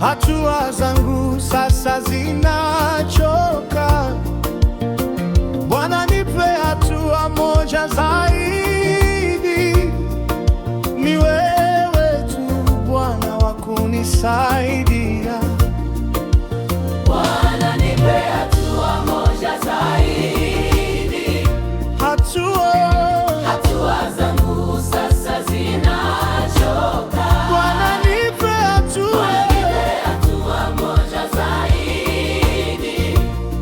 hatua zangu sasa zinachoka. Bwana, nipe hatua moja zaidi. Ni wewe tu Bwana wa kunisaidia. Bwana, nipe hatua moja zaidi. Hatua zangu sasa zinachoka. Bwana, nipe hatua moja zaidi.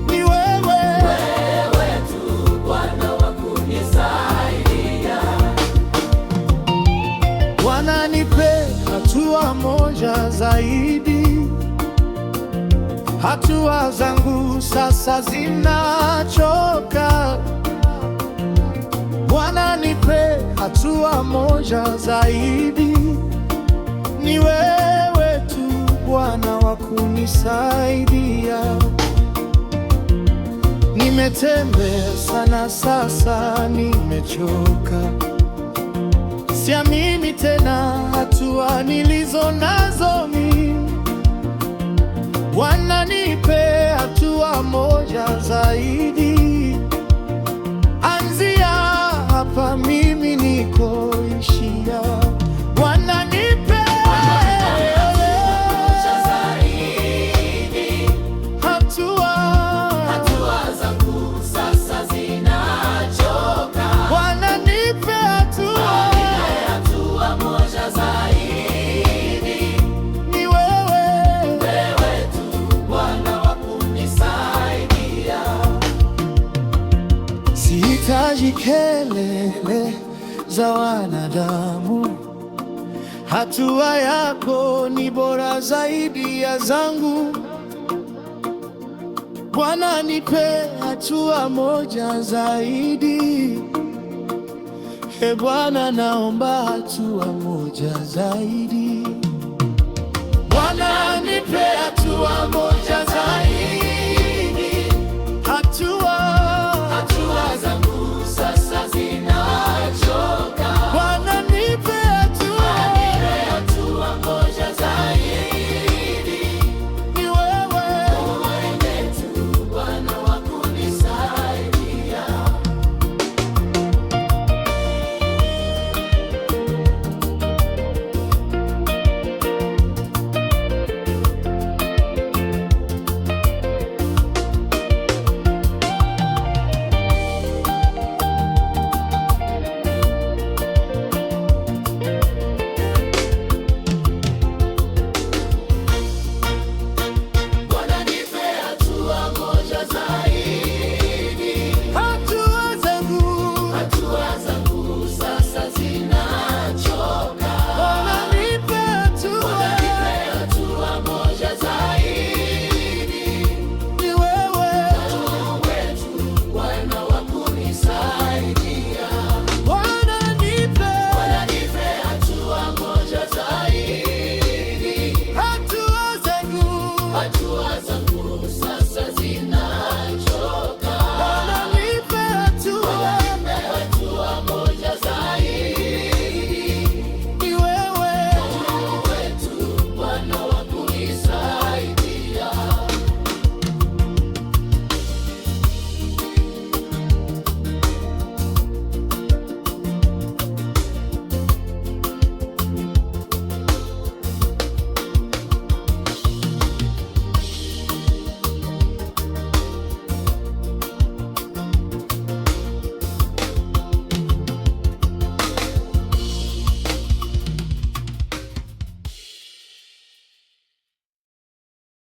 ni wewe tu Bwana wa kunisaidia. Bwana, nipe hatua moja zaidi. Hatua zangu sasa zinachoka. Bwana, nipe hatua moja zaidi. Ni wewe tu Bwana wa kunisaidia. Nimetembea sana sasa nimechoka. Siamini tena hatua nilizo nazo mimi. Bwana, nipe hatua moja zaidi. Anzia hapa mimi nikoishia. Bwana, nipe hatua zangu sasa zinachoka. Bwana, nipe hatua moja zaidi. ni wewe tu Bwana wa kunisaidia. Sihitaji kelele za wanadamu. Hatua yako ni bora zaidi ya zangu. Bwana, nipe hatua moja zaidi. He Bwana, naomba hatua moja zaidi. Bwana,